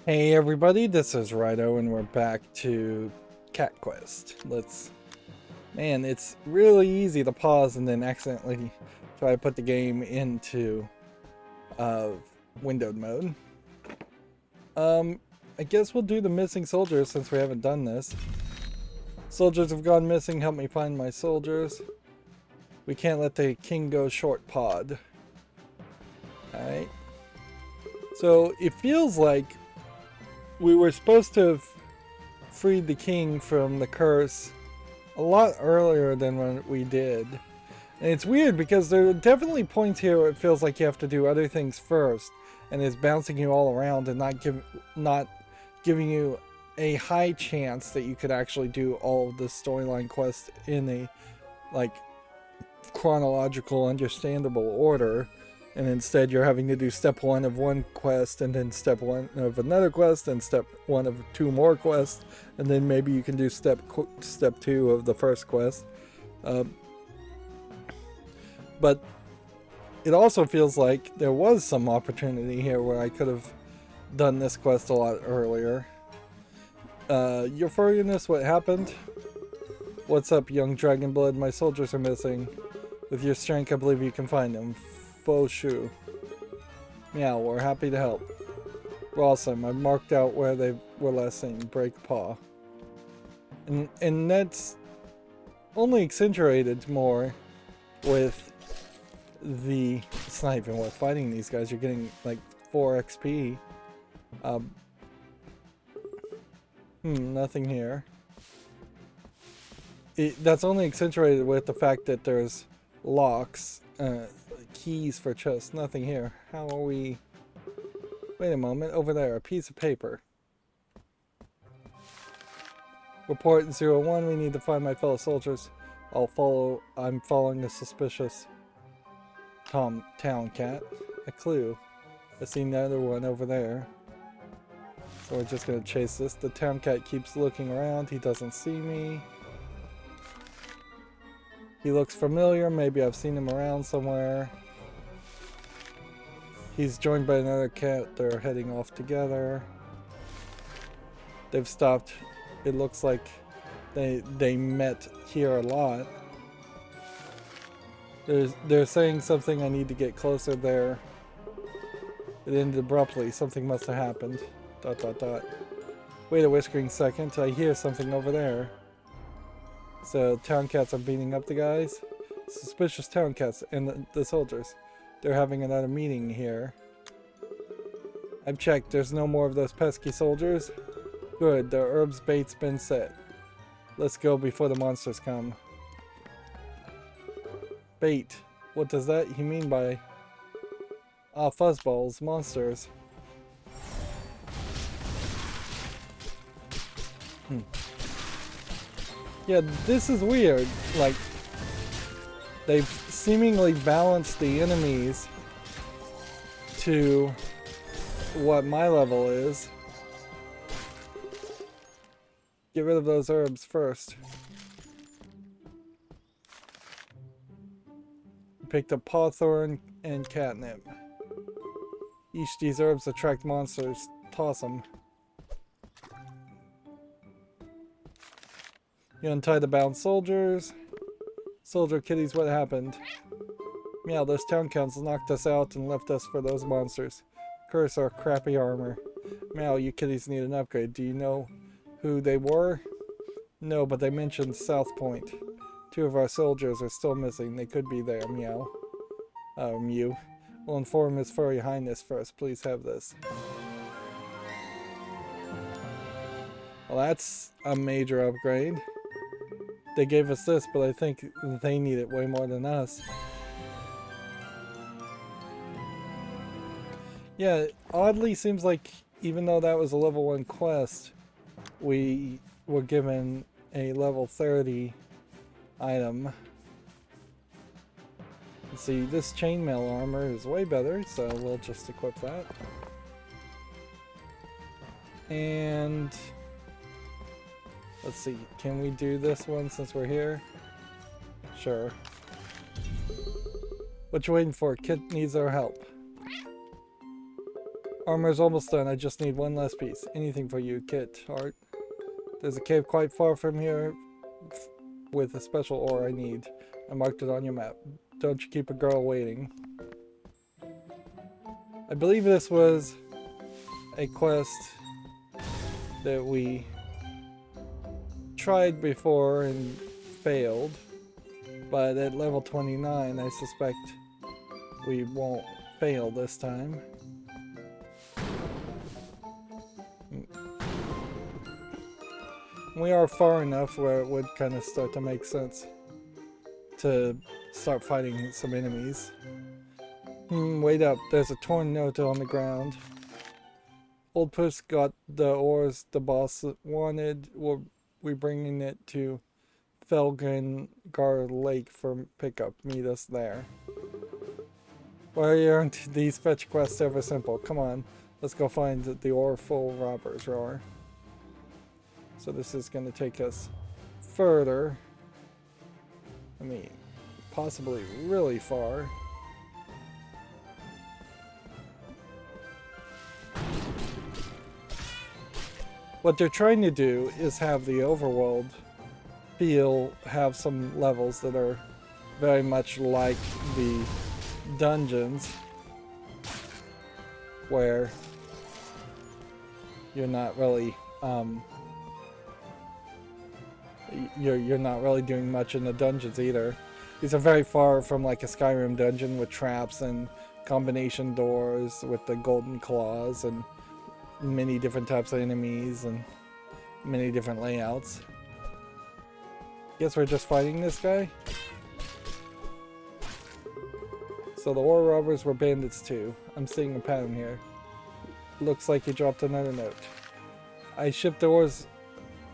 Hey everybody, this is Rydo and we're back to Cat Quest. Man, it's really easy to pause and then accidentally try to put the game into windowed mode. I guess we'll do the missing soldiers since we haven't done this. Soldiers have gone missing, help me find my soldiers. We can't let the king go short pod. Alright. So it feels like we were supposed to have freed the king from the curse a lot earlier than when we did. And it's weird because there are definitely points here where it feels like you have to do other things first, and it's bouncing you all around and not giving you a high chance that you could actually do all of the storyline quests in a chronological, understandable order. And instead you're having to do step 1 of one quest, and then step 1 of another quest, and step 1 of 2 more quests, and then maybe you can do step 2 of the first quest. But it also feels like there was some opportunity here where I could have done this quest a lot earlier. Your furriness, what happened? What's up, young Dragonblood? My soldiers are missing. With your strength, I believe you can find them. Purrsuit. Meow, we're happy to help. Awesome, I've marked out where they were last seen. Break paw. And that's only accentuated more with the... It's not even worth fighting these guys, you're getting like 4 XP. Nothing here. That's only accentuated with the fact that there's locks, keys for chests. Nothing here. How are we... Wait a moment, over there, a piece of paper. Report 01, we need to find my fellow soldiers. I'm following a suspicious town cat. A clue. I see another one over there. So we're just gonna chase this. The town cat keeps looking around, he doesn't see me. He looks familiar, maybe I've seen him around somewhere. He's joined by another cat, they're heading off together. They've stopped. It looks like they met here a lot. They're saying something, I need to get closer there. It ended abruptly, something must have happened. ... Wait a whiskering second, I hear something over there. So town cats are beating up the guys. Suspicious town cats and the soldiers. They're having another meeting here. I've checked, there's no more of those pesky soldiers. Good, the herbs bait's been set. Let's go before the monsters come. Bait. What does that he mean by... Ah, fuzzballs, monsters. Yeah, this is weird. Like, they've seemingly balanced the enemies to what my level is. Get rid of those herbs first. Picked up pawthorn and catnip. Each of these herbs attract monsters. Toss them. You untie the bound soldiers. Soldier kitties, what happened? Meow, those town councils knocked us out and left us for those monsters. Curse our crappy armor. Meow, you kitties need an upgrade. Do you know who they were? No, but they mentioned South Point. 2 of our soldiers are still missing. They could be there. Meow. Mew. We'll inform His Furry Highness first. Please have this. Well, that's a major upgrade. They gave us this, but I think they need it way more than us. Yeah, it oddly seems like even though that was a level 1 quest, we were given a level 30 item. Let's see, this chainmail armor is way better, so we'll just equip that. And... let's see, can we do this one since we're here? Sure. What you waiting for? Kit needs our help. Armor's almost done. I just need one last piece. Anything for you, Kit Heart. There's a cave quite far from here with a special ore I need. I marked it on your map. Don't you keep a girl waiting. I believe this was a quest that we tried before and failed, but at level 29 I suspect we won't fail this time. We are far enough where it would kind of start to make sense to start fighting some enemies. Wait up, there's a torn note on the ground. Old Puss got the ores the boss wanted. We're bringing it to Felingard Lake for pickup. Meet us there. Why aren't these fetch quests ever simple? Come on, let's go find the ore-full robbers roar. So this is going to take us further. I mean, possibly really far. What they're trying to do is have the overworld have some levels that are very much like the dungeons, where you're not really you're not really doing much in the dungeons either. These are very far from like a Skyrim dungeon with traps and combination doors with the golden claws and many different types of enemies and many different layouts. Guess we're just fighting this guy. So the ore robbers were bandits too. I'm seeing a pattern here. Looks like he dropped another note. I shipped the ores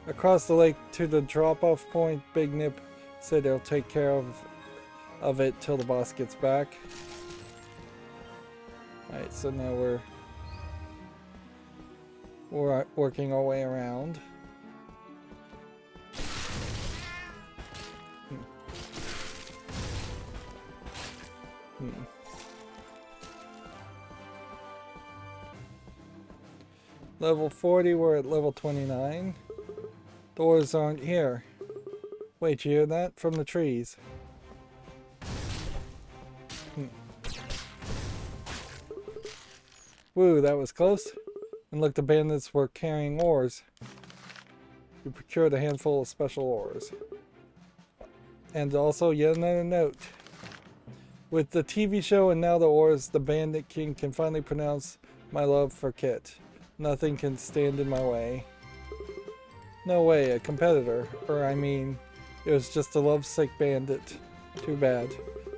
across the lake to the drop-off point. Big Nip said he'll take care of it till the boss gets back. Alright, so now we're working our way around. Level 40, we're at level 29. Doors aren't here. Wait, you hear that? From the trees. Woo, that was close. And look, the bandits were carrying ores. We procured a handful of special ores. And also yet another note. With the TV show and now the ores, the Bandit King can finally pronounce my love for Kit. Nothing can stand in my way. No way, a competitor. Or I mean, it was just a lovesick bandit. Too bad.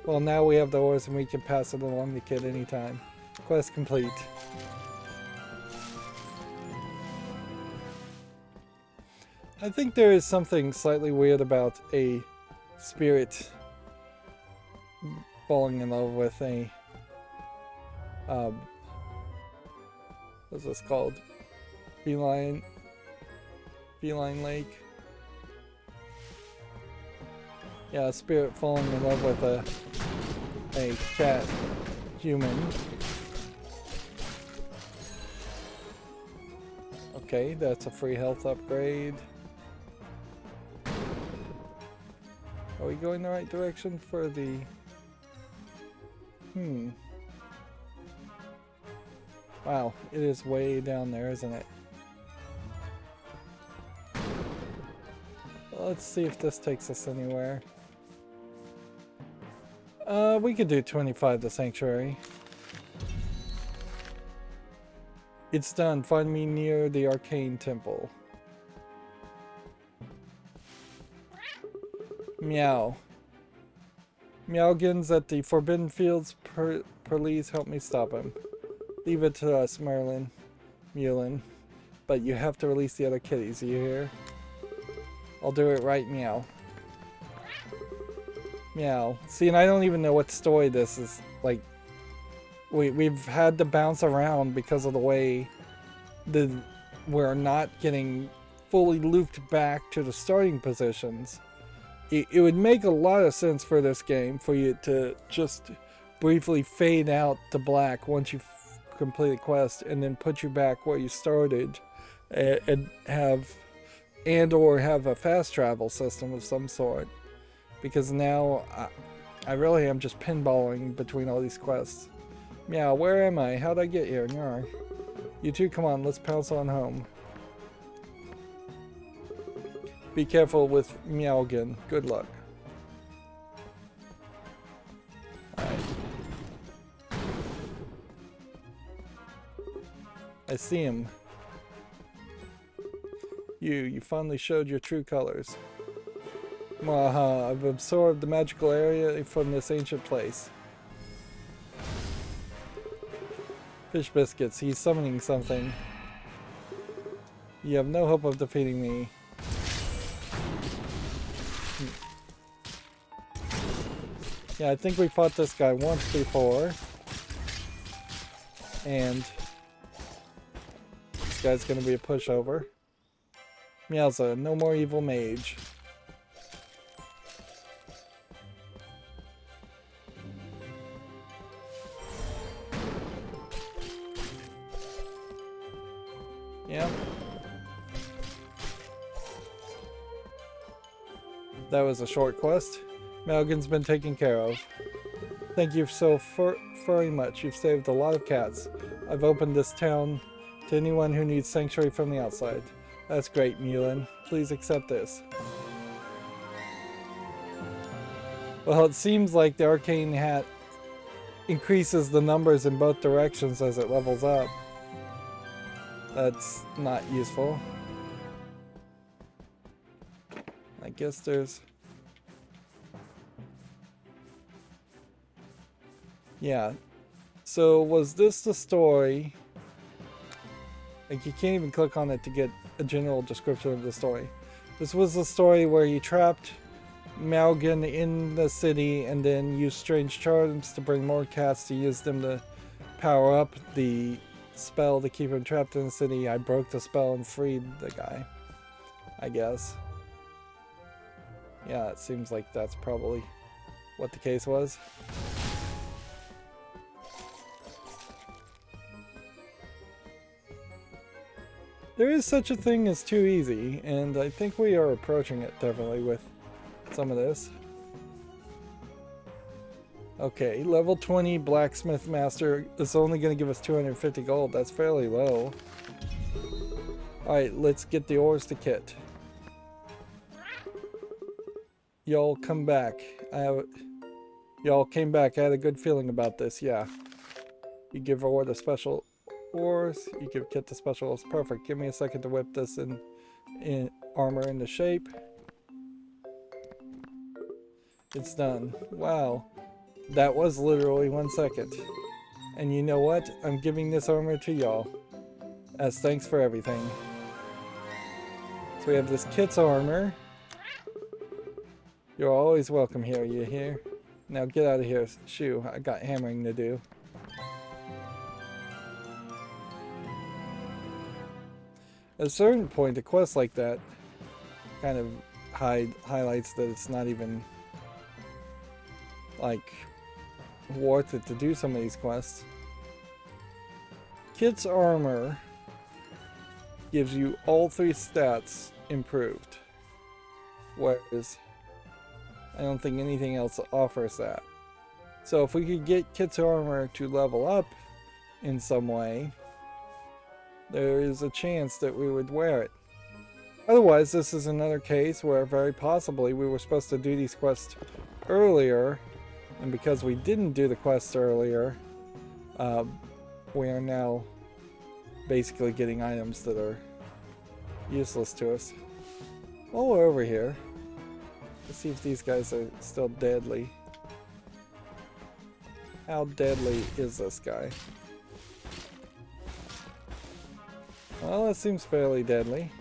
Well, now we have the ores and we can pass it along to Kit anytime. Quest complete. I think there is something slightly weird about a spirit falling in love with a what's this called? Feline lake. Yeah, a spirit falling in love with a cat human. Okay, that's a free health upgrade. Are we going the right direction for the... Wow, it is way down there, isn't it? Let's see if this takes us anywhere. We could do 25 to Sanctuary. It's done. Find me near the Arcane Temple. Meow. Meowgan's at the Forbidden Fields. Please help me stop him. Leave it to us, Mewlin. But you have to release the other kitties, you hear? I'll do it right, meow. Meow. See, and I don't even know what story this is. Like, we've had to bounce around because of the way we're not getting fully looped back to the starting positions. It would make a lot of sense for this game for you to just briefly fade out to black once you've complete a quest and then put you back where you started, and have a fast travel system of some sort. Because now I really am just pinballing between all these quests. Meow, where am I? How'd I get here? Nyar. You two, come on, let's pounce on home. Be careful with Meowgan. Good luck. Alright. I see him. You finally showed your true colors. Maha, I've absorbed the magical area from this ancient place. Fish biscuits, he's summoning something. You have no hope of defeating me. Yeah, I think we fought this guy once before. And this guy's gonna be a pushover. Meowza, no more evil mage. Yeah. That was a short quest. Meowgan's been taken care of. Thank you so very much. You've saved a lot of cats. I've opened this town to anyone who needs sanctuary from the outside. That's great, Mewlin. Please accept this. Well, it seems like the arcane hat increases the numbers in both directions as it levels up. That's not useful. I guess there's... Yeah. So was this the story? Like, you can't even click on it to get a general description of the story. This was the story where you trapped Meowgan in the city and then used strange charms to bring more cats to use them to power up the spell to keep him trapped in the city. I broke the spell and freed the guy, I guess. Yeah, it seems like that's probably what the case was. There is such a thing as too easy, and I think we are approaching it definitely with some of this. Okay, level 20 blacksmith master is only going to give us 250 gold. That's fairly low. Alright, let's get the ores to Kit. Y'all come back. Y'all came back. I had a good feeling about this, yeah. You give Ore the special ores, you give Kit the special ores. Perfect. Give me a second to whip this in armor into shape. It's done. Wow. That was literally 1 second. And you know what? I'm giving this armor to y'all as thanks for everything. So we have this Kit's armor. You're always welcome here, you hear? Now get out of here, shoo. I got hammering to do. At a certain point, a quest like that kind of highlights that it's not even like worth it to do some of these quests. Kit's armor gives you all 3 stats improved, whereas I don't think anything else offers that. So if we could get Kit's armor to level up in some way, there is a chance that we would wear it. Otherwise, this is another case where very possibly we were supposed to do these quests earlier, and because we didn't do the quests earlier, we are now basically getting items that are useless to us. While we're over here, let's see if these guys are still deadly. How deadly is this guy? Well, it seems fairly deadly.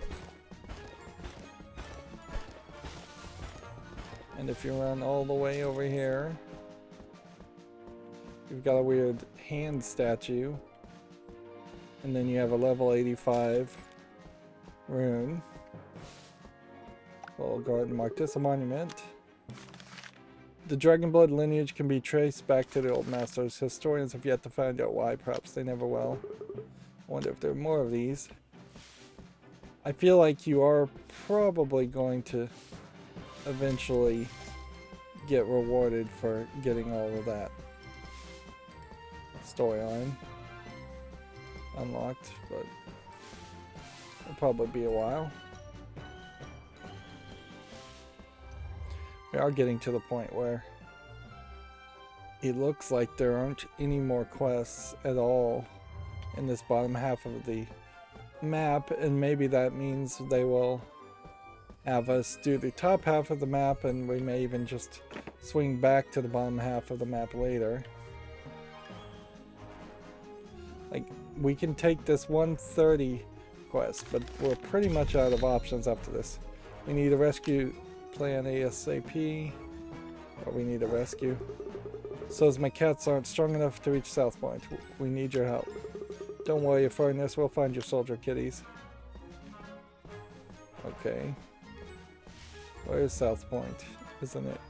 And if you run all the way over here, you've got a weird hand statue. And then you have a level 85 rune. We'll go ahead and mark this a monument. The Dragonblood lineage can be traced back to the old masters. Historians have yet to find out why. Perhaps they never will. I wonder if there are more of these. I feel like you are probably going to eventually get rewarded for getting all of that storyline unlocked, but it'll probably be a while. We are getting to the point where it looks like there aren't any more quests at all in this bottom half of the map, and maybe that means they will have us do the top half of the map, and we may even just swing back to the bottom half of the map later. Like, we can take this 130 quest, but we're pretty much out of options after this. We need a rescue plan ASAP, or we need a rescue. So's my cats aren't strong enough to reach South Point. We need your help. Don't worry, your furriness, we'll find your soldier kitties. Okay. Where is South Point? Isn't it?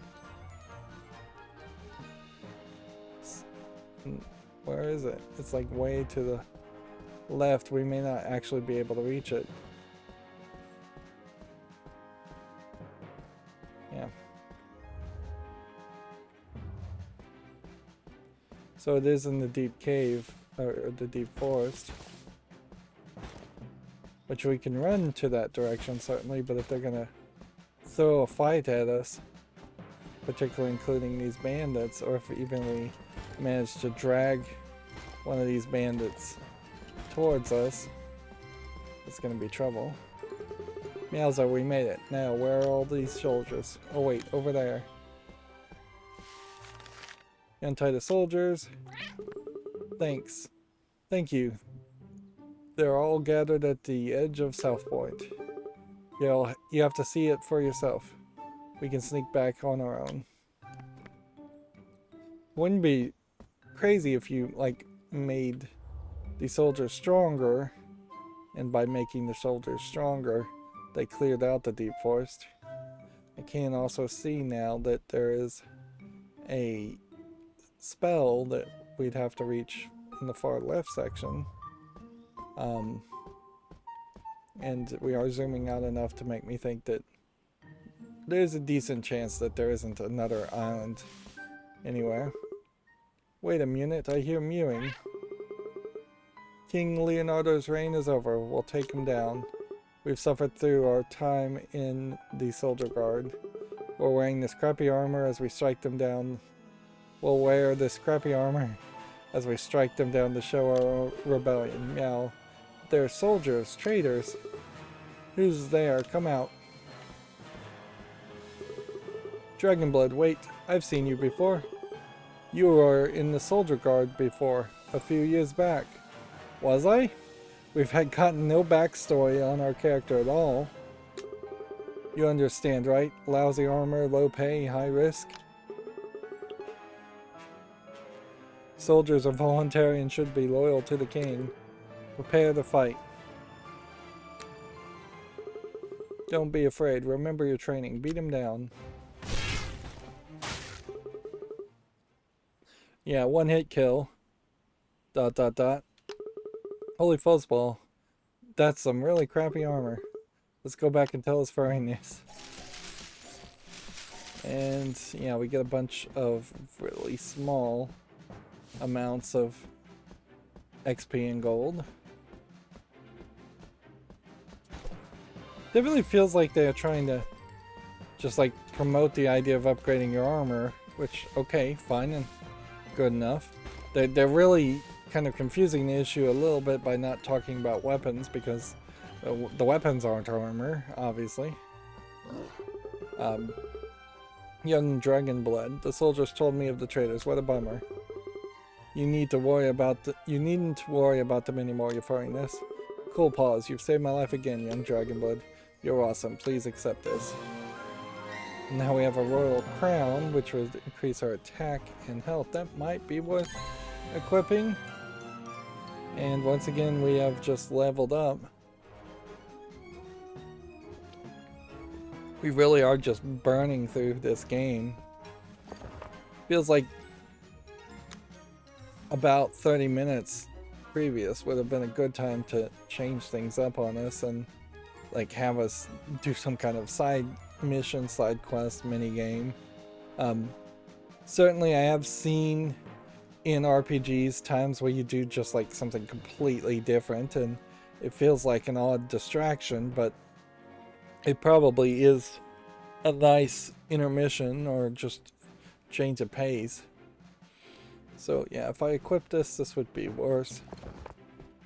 Where is it? It's like way to the left. We may not actually be able to reach it. Yeah. So it is in the deep cave, or the deep forest. Which we can run to that direction certainly, but if they're gonna throw a fight at us, particularly including these bandits, or if even we manage to drag one of these bandits towards us, it's gonna be trouble. Meowza, we made it. Now, where are all these soldiers? Oh wait, over there. Untie the soldiers. Thanks. Thank you. They're all gathered at the edge of South Point. You have to see it for yourself. We can sneak back on our own. Wouldn't be crazy if you, like, made the soldiers stronger, and by making the soldiers stronger, they cleared out the deep forest. I can also see now that there is a spell that we'd have to reach in the far left section. And we are zooming out enough to make me think that there's a decent chance that there isn't another island anywhere. Wait a minute, I hear mewing. King Leonardo's reign is over. We'll take him down. We've suffered through our time in the soldier guard. We're wearing this crappy armor as we strike them down. We'll wear this crappy armor as we strike them down to show our rebellion. Meow. They're soldiers, traitors. Who's there? Come out. Dragonblood, wait. I've seen you before. You were in the soldier guard before, a few years back. Was I? We've gotten no backstory on our character at all. You understand, right? Lousy armor, low pay, high risk. Soldiers are voluntary and should be loyal to the king. Prepare to fight. Don't be afraid. Remember your training. Beat him down. Yeah, one hit kill. ... Holy fuzzball. That's some really crappy armor. Let's go back and tell his furriness. And yeah, we get a bunch of really small amounts of XP and gold. It really feels like they're trying to just like promote the idea of upgrading your armor, which, okay, fine and good enough. They're really kind of confusing the issue a little bit by not talking about weapons, because the weapons aren't armor, obviously. Young Dragonblood, the soldiers told me of the traitors. What a bummer. You needn't worry about them anymore, your furriness. Cool paws, you've saved my life again, young Dragonblood. You're awesome. Please accept this. Now we have a royal crown, which would increase our attack and health. That might be worth equipping. And once again, we have just leveled up. We really are just burning through this game. Feels like about 30 minutes previous would have been a good time to change things up on us and like have us do some kind of side mission, side quest, mini game. Certainly I have seen in RPGs times where you do just like something completely different and it feels like an odd distraction, but it probably is a nice intermission or just change of pace. So yeah, if I equip this, this would be worse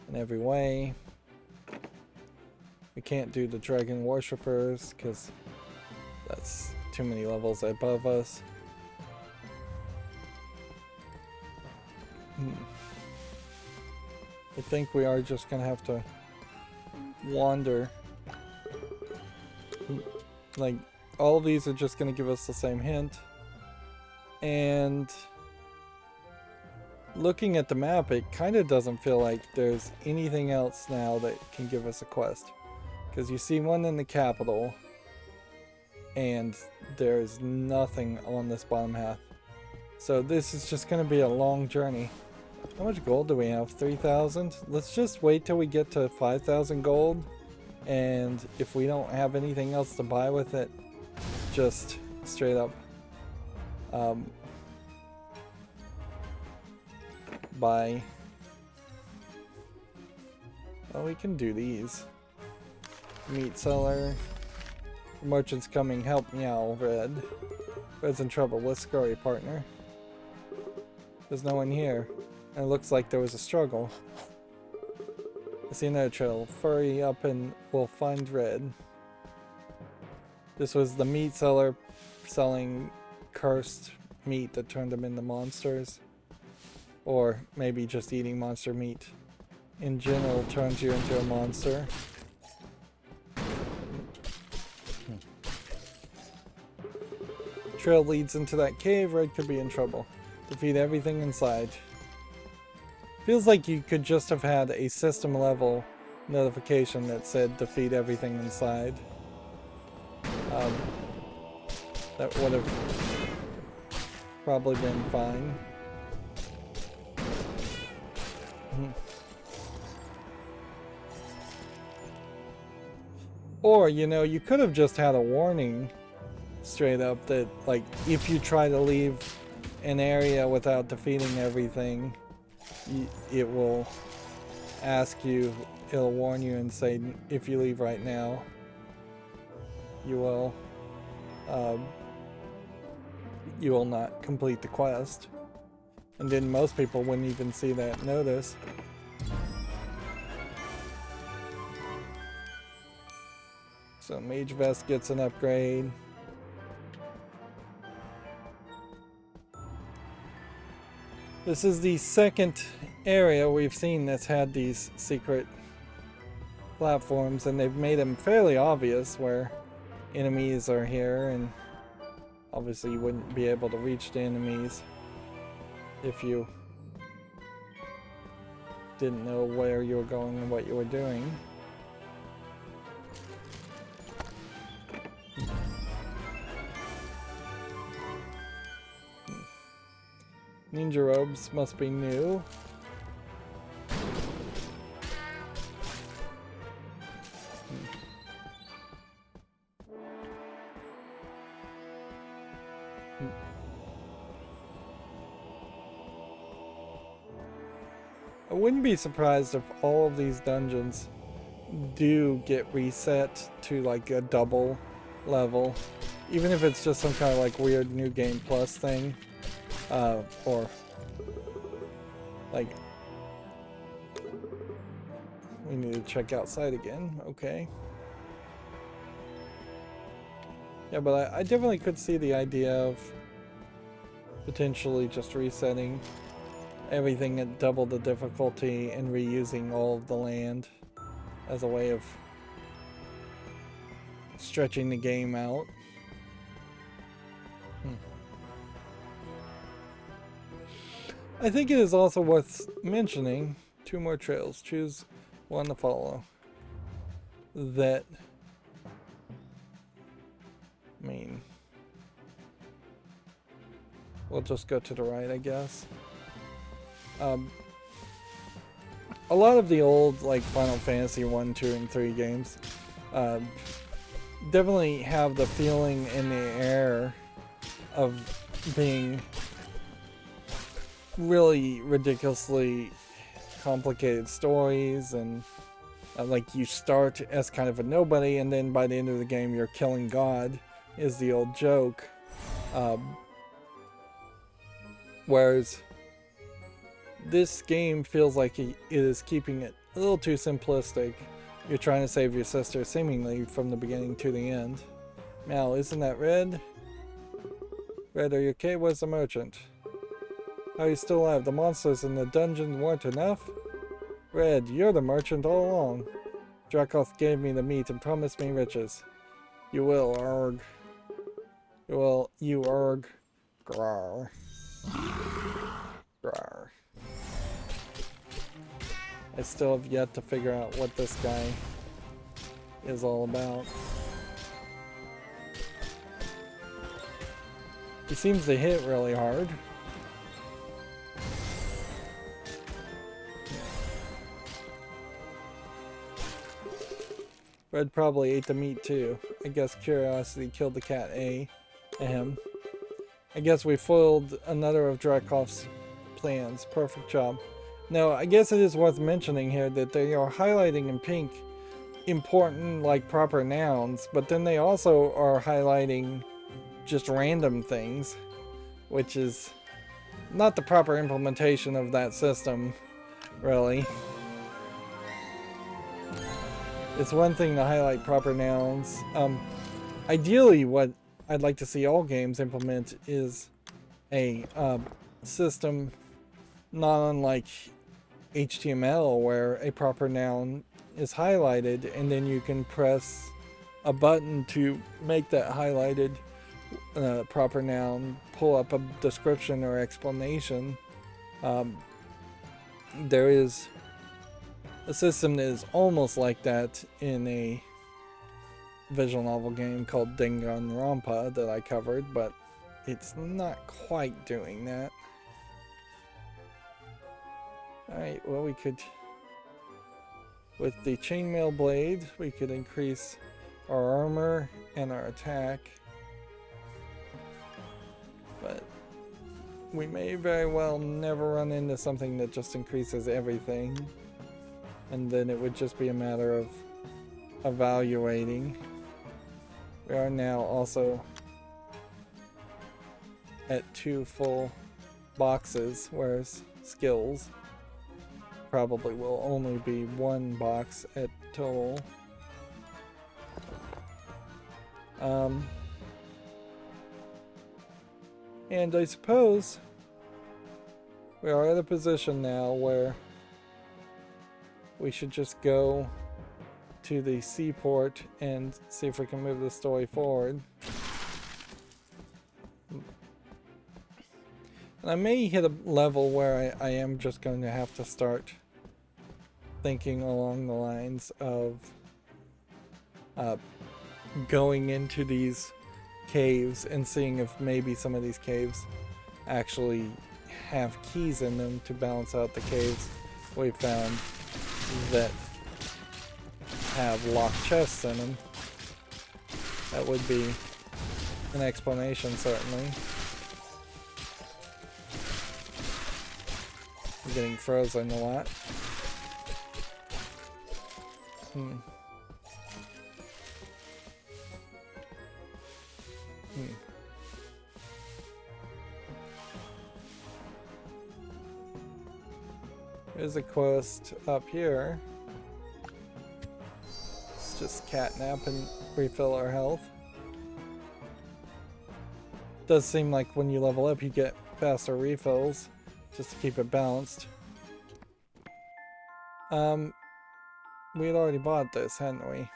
in every way. We can't do the dragon worshippers because that's too many levels above us. I think we are just gonna have to wander. Like, all of these are just gonna give us the same hint. And looking at the map, it kind of doesn't feel like there's anything else now that can give us a quest. Because you see one in the capital, and there's nothing on this bottom half. So this is just going to be a long journey. How much gold do we have? 3,000? Let's just wait till we get to 5,000 gold. And if we don't have anything else to buy with it, just straight up buy. Oh, we can do these. Meat seller. Merchant's coming. Help meow. Red. Red's in trouble. Let's scurry, partner. There's no one here. And it looks like there was a struggle. I see another trail. Furry up and we'll find Red. This was the meat seller selling cursed meat that turned them into monsters. Or maybe just eating monster meat in general turns you into a monster. Trail leads into that cave. Red could be in trouble. Defeat everything inside. Feels like you could just have had a system level notification that said defeat everything inside. That would have probably been fine. Or, you know, you could have just had a warning straight up that, like, if you try to leave an area without defeating everything, it will ask you, it'll warn you and say, if you leave right now, you will not complete the quest. And then most people wouldn't even see that notice. So Mage Vest gets an upgrade. This is the second area we've seen that's had these secret platforms, and they've made them fairly obvious where enemies are here, and obviously you wouldn't be able to reach the enemies if you didn't know where you were going and what you were doing. Ninja robes must be new. I wouldn't be surprised if all of these dungeons do get reset to like a double level, even if it's just some kind of like weird new game plus thing. Or like we need to check outside again. Okay. Yeah, but I definitely could see the idea of potentially just resetting everything at double the difficulty and reusing all of the land as a way of stretching the game out. I think it is also worth mentioning, 2 more trails, choose one to follow, that, I mean, we'll just go to the right, I guess. A lot of the old, like, Final Fantasy 1, 2, and 3 games definitely have the feeling in the air of being really ridiculously complicated stories, and like, you start as kind of a nobody, and then by the end of the game you're killing God, is the old joke. Whereas this game feels like it is keeping it a little too simplistic. You're trying to save your sister seemingly from the beginning to the end. Meow, isn't that Red? Red, are you okay? Where's the merchant? How are you still alive? The monsters in the dungeon weren't enough? Red, you're the merchant all along. Drakoth gave me the meat and promised me riches. You will, arg. You arg. Grar. Grar. I still have yet to figure out what this guy is all about. He seems to hit really hard. Red probably ate the meat too. I guess curiosity killed the cat, eh? Ahem. I guess we foiled another of Drakoth's plans. Perfect job. Now, I guess it is worth mentioning here that they are highlighting in pink important, like, proper nouns, but then they also are highlighting just random things, which is not the proper implementation of that system, really. It's one thing to highlight proper nouns. Ideally, what I'd like to see all games implement is a system not unlike HTML, where a proper noun is highlighted and then you can press a button to make that highlighted proper noun pull up a description or explanation. There is a system that is almost like that in a visual novel game called Danganronpa that I covered, but it's not quite doing that. Alright, well, we could, with the chainmail blade, we could increase our armor and our attack. But we may very well never run into something that just increases everything. And then it would just be a matter of evaluating. We are now also at 2 full boxes, whereas skills probably will only be 1 box at total. And I suppose we are at a position now where we should just go to the seaport and see if we can move the story forward. And I may hit a level where I am just going to have to start thinking along the lines of going into these caves and seeing if maybe some of these caves actually have keys in them to balance out the caves we found that have locked chests in them. That would be an explanation, certainly. I'm getting frozen a lot. There's a quest up here. Let's just catnap and refill our health. Does seem like when you level up you get faster refills, just to keep it balanced. We had already bought this, hadn't we?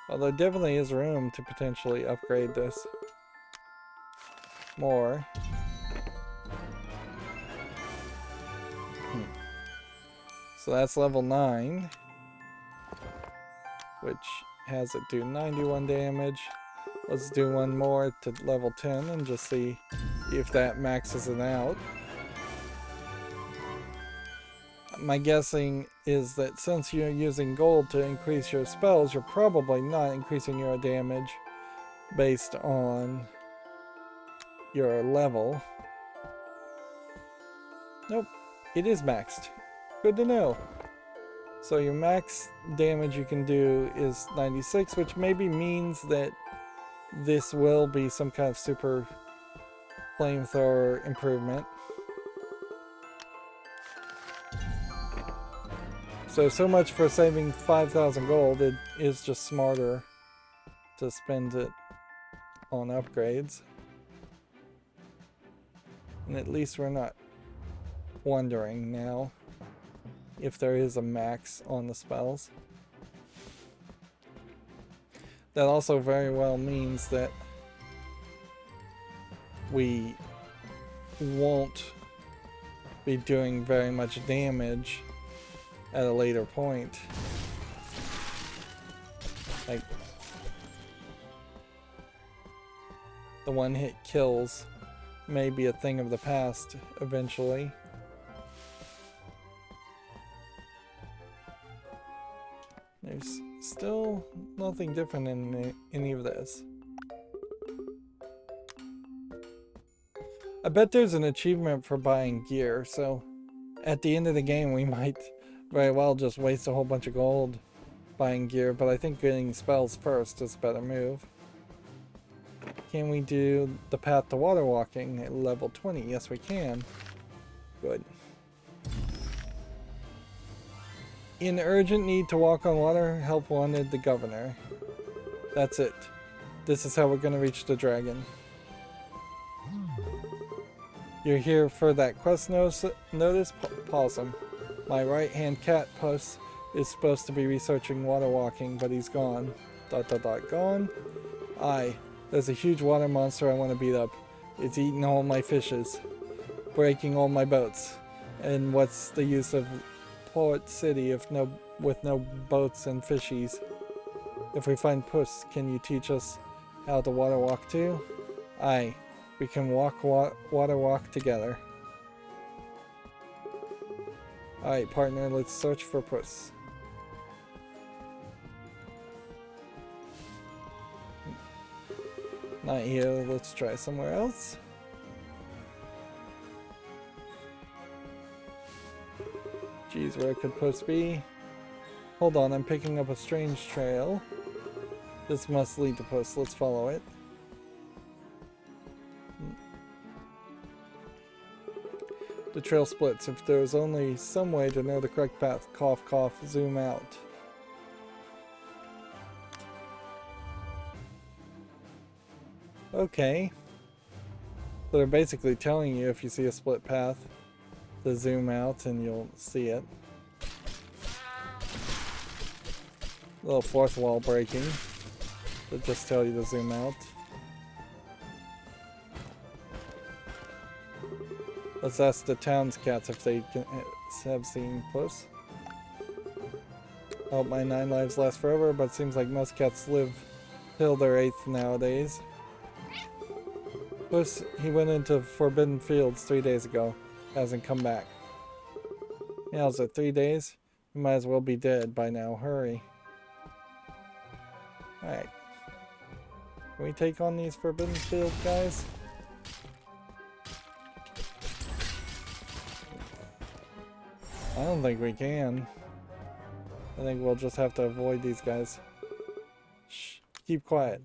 Well, there definitely is room to potentially upgrade this more. So that's level 9, which has it do 91 damage. Let's do one more to level 10 and just see if that maxes it out. My guessing is that since you're using gold to increase your spells, you're probably not increasing your damage based on your level. Nope, it is maxed. Good to know. So your max damage you can do is 96, which maybe means that this will be some kind of super flamethrower improvement. So much for saving 5,000 gold. It is just smarter to spend it on upgrades. And at least we're not wondering now if there is a max on the spells. That also very well means that we won't be doing very much damage at a later point. Like, the one-hit kills may be a thing of the past eventually. There's still nothing different in any of this. I bet there's an achievement for buying gear, so at the end of the game we might very well just waste a whole bunch of gold buying gear, but I think getting spells first is a better move. Can we do the path to water walking at level 20? Yes, we can. Good. In urgent need to walk on water, help wanted the governor. That's it. This is how we're gonna reach the dragon. You're here for that quest notice, Pawsome. My right-hand cat, Puss, is supposed to be researching water walking, but he's gone. ... Gone? Aye. There's a huge water monster I want to beat up. It's eating all my fishes, breaking all my boats. And what's the use of Pawt City with no boats and fishies? If we find Puss, can you teach us how to water walk too? Aye, we can water walk together. Alright, partner, let's search for Puss. Not here, let's try somewhere else. Geez, where could Puss be? Hold on, I'm picking up a strange trail. This must lead to Puss, let's follow it. The trail splits. If there's only some way to know the correct path, cough cough, zoom out. Okay. So they're basically telling you if you see a split path to zoom out and you'll see it. A little fourth wall breaking to just tell you to zoom out. Let's ask the town's cats if they have seen Puss. I hope my 9 lives last forever, but it seems like most cats live till their 8th nowadays. Puss, he went into Furbidden Fields 3 days ago. Hasn't come back. Yeah, is it 3 days? He might as well be dead by now. Hurry. Alright. Can we take on these Forbidden Field guys? I don't think we can. I think we'll just have to avoid these guys. Shh. Keep quiet. ...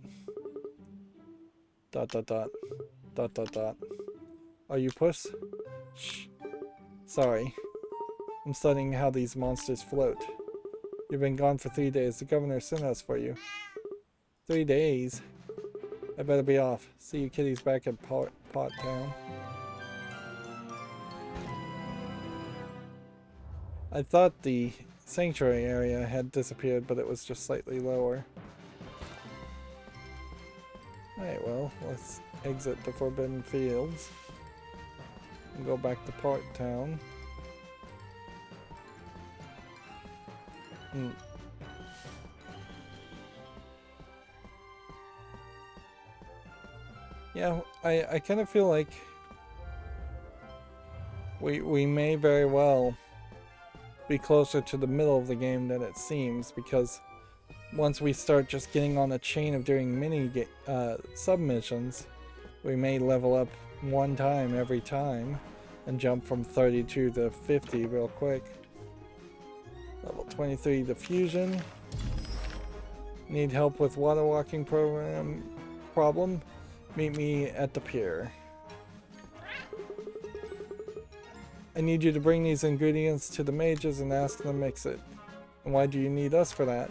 Are you Puss? Shh. Sorry. I'm studying how these monsters float. You've been gone for 3 days. The governor sent us for you. 3 days? I better be off. See you kitties back at Pawt Town. I thought the sanctuary area had disappeared, but it was just slightly lower. Alright, well, let's exit the Forbidden Fields and go back to Pawt Town. Yeah, I kind of feel like we may very well be closer to the middle of the game than it seems, because once we start just getting on a chain of doing mini submissions, we may level up one time every time and jump from 32 to 50 real quick. Level 23 diffusion. Need help with water walking problem? Meet me at the pier. I need you to bring these ingredients to the mages and ask them to mix it. And why do you need us for that?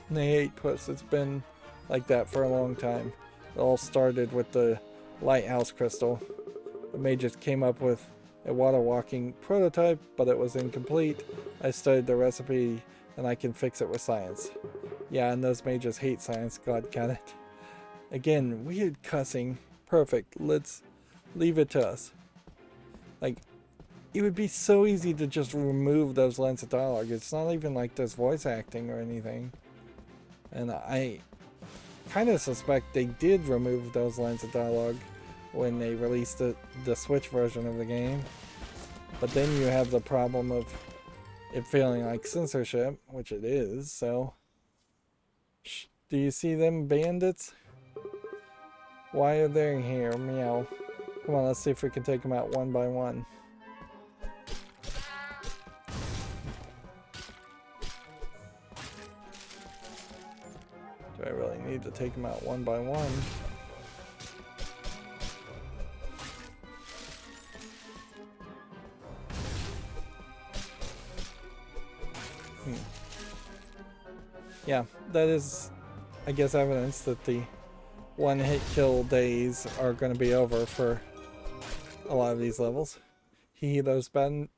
They hate puss. It's been like that for a long time. It all started with the lighthouse crystal. The mages came up with a water walking prototype, but it was incomplete. I studied the recipe and I can fix it with science. Yeah, and those mages hate science, god got it. Again, weird cussing. Perfect. Let's leave it to us. Like, it would be so easy to just remove those lines of dialogue. It's not even like there's voice acting or anything. And I kind of suspect they did remove those lines of dialogue when they released the Switch version of the game. But then you have the problem of it feeling like censorship, which it is, so... Do you see them bandits? Why are they here? Meow. Come on, let's see if we can take them out one by one. Do I really need to take them out one by one? Yeah, that is, I guess, evidence that the one-hit kill days are going to be over for a lot of these levels. Those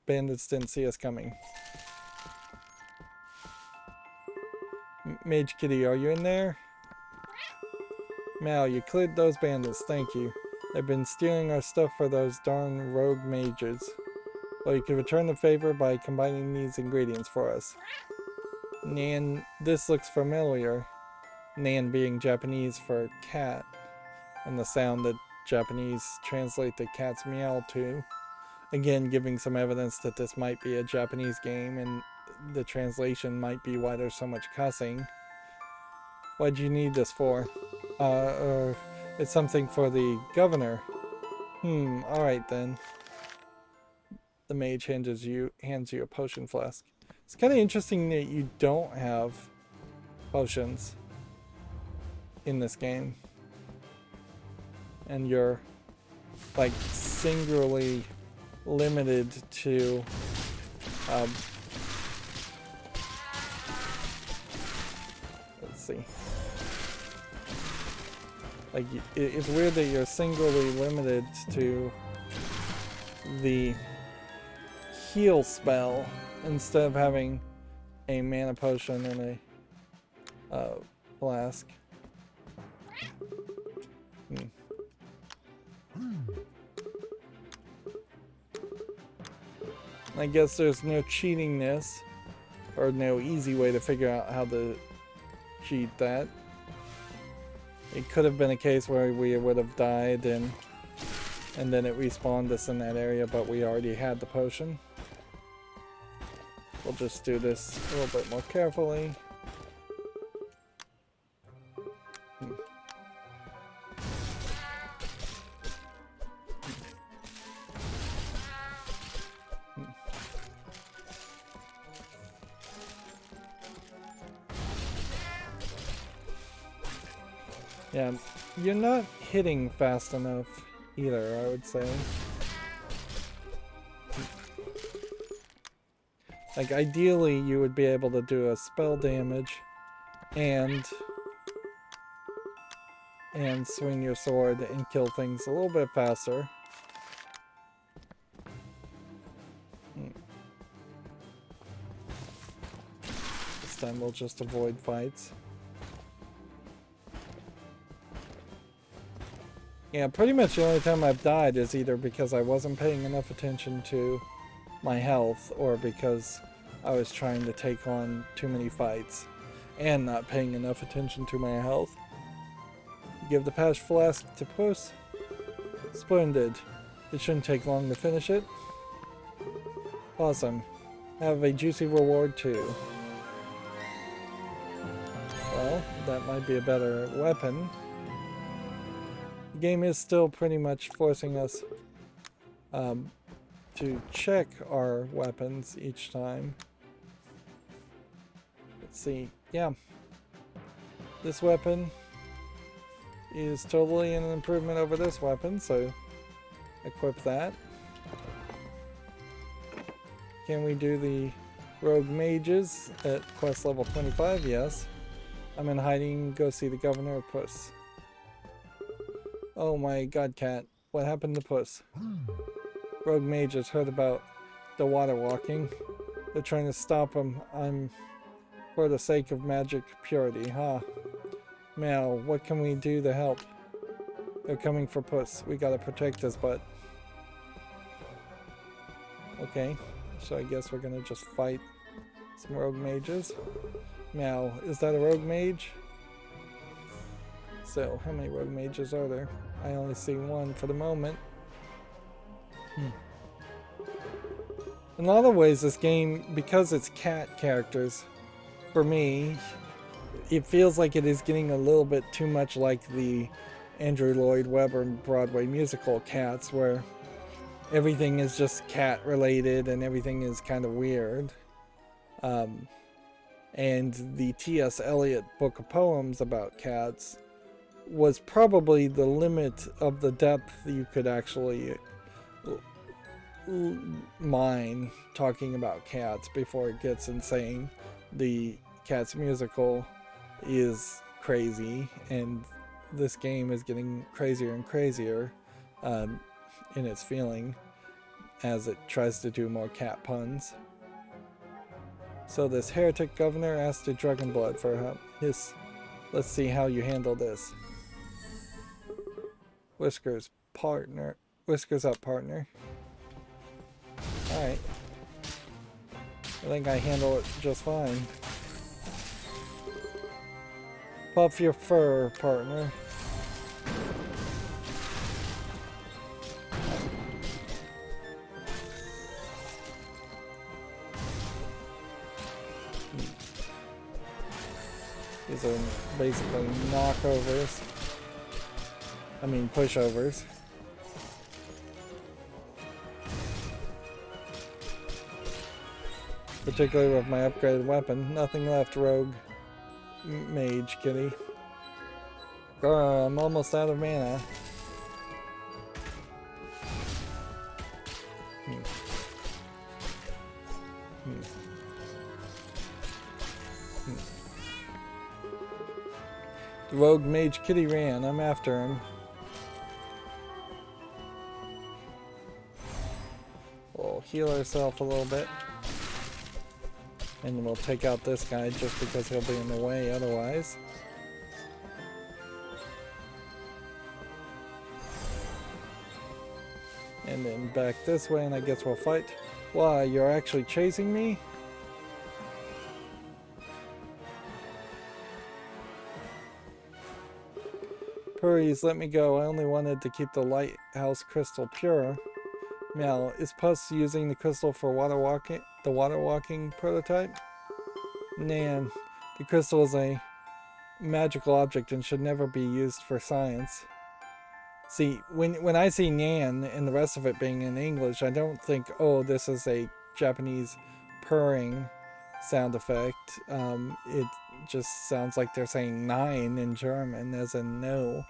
bandits didn't see us coming. Mage Kitty, are you in there? Mal, you cleared those bandits, thank you. They've been stealing our stuff for those darn rogue mages. Well, you can return the favor by combining these ingredients for us. Nan, this looks familiar. Nan being Japanese for cat, and the sound that Japanese translate the cat's meow to. Again, giving some evidence that this might be a Japanese game, and the translation might be why there's so much cussing. What'd you need this for? It's something for the governor. Alright then. The mage hands you a potion flask. It's kind of interesting that you don't have potions in this game. And you're like singularly limited to let's see. Like, it's weird that you're singularly limited to the heal spell instead of having a mana potion and a flask. I guess there's no cheating this, or no easy way to figure out how to cheat that. It could have been a case where we would have died and then it respawned us in that area, but we already had the potion. We'll just do this a little bit more carefully. Yeah, you're not hitting fast enough either, I would say. Like, ideally you would be able to do a spell damage and swing your sword and kill things a little bit faster. This time we'll just avoid fights. Yeah, pretty much the only time I've died is either because I wasn't paying enough attention to my health or because I was trying to take on too many fights and not paying enough attention to my health. Give the patch flask to Puss. Splendid. It shouldn't take long to finish it. Awesome. Have a juicy reward too. Well, that might be a better weapon. The game is still pretty much forcing us to check our weapons each time. Let's see. Yeah. This weapon is totally an improvement over this weapon, so equip that. Can we do the rogue mages at quest level 25? Yes. I'm in hiding. Go see the governor of Puss. Oh my god, cat. What happened to Puss? Rogue mages heard about the water walking. They're trying to stop him. I'm for the sake of magic purity, huh? Meow, what can we do to help? They're coming for Puss. We gotta protect his butt. Okay, so I guess we're gonna just fight some rogue mages. Meow, is that a rogue mage? So, how many rogue mages are there? I only see one for the moment. In a lot of ways, this game, because it's cat characters, for me, it feels like it is getting a little bit too much like the Andrew Lloyd Webber Broadway musical Cats, where everything is just cat related and everything is kind of weird. And the T.S. Eliot book of poems about cats was probably the limit of the depth you could actually mine talking about cats before it gets insane. The Cats musical is crazy, and this game is getting crazier and crazier in its feeling as it tries to do more cat puns. So this heretic governor asked the dragon blood for his. Let's see how you handle this. Whiskers up, partner. Alright. I think I handle it just fine. Puff your fur, partner. These are basically knockovers. I mean pushovers. Particularly with my upgraded weapon. Nothing left, rogue mage kitty. Girl, I'm almost out of mana. The rogue mage kitty ran. I'm after him. We'll heal ourselves a little bit. And we'll take out this guy just because he'll be in the way otherwise. And then back this way, and I guess we'll fight. Why, you're actually chasing me? Please let me go. I only wanted to keep the lighthouse crystal pure. Meow, is Puss using the crystal for the water walking prototype? Nan, the crystal is a magical object and should never be used for science. See, when I see Nan and the rest of it being in English, I don't think, oh, this is a Japanese purring sound effect. It just sounds like they're saying nine in German, as in no.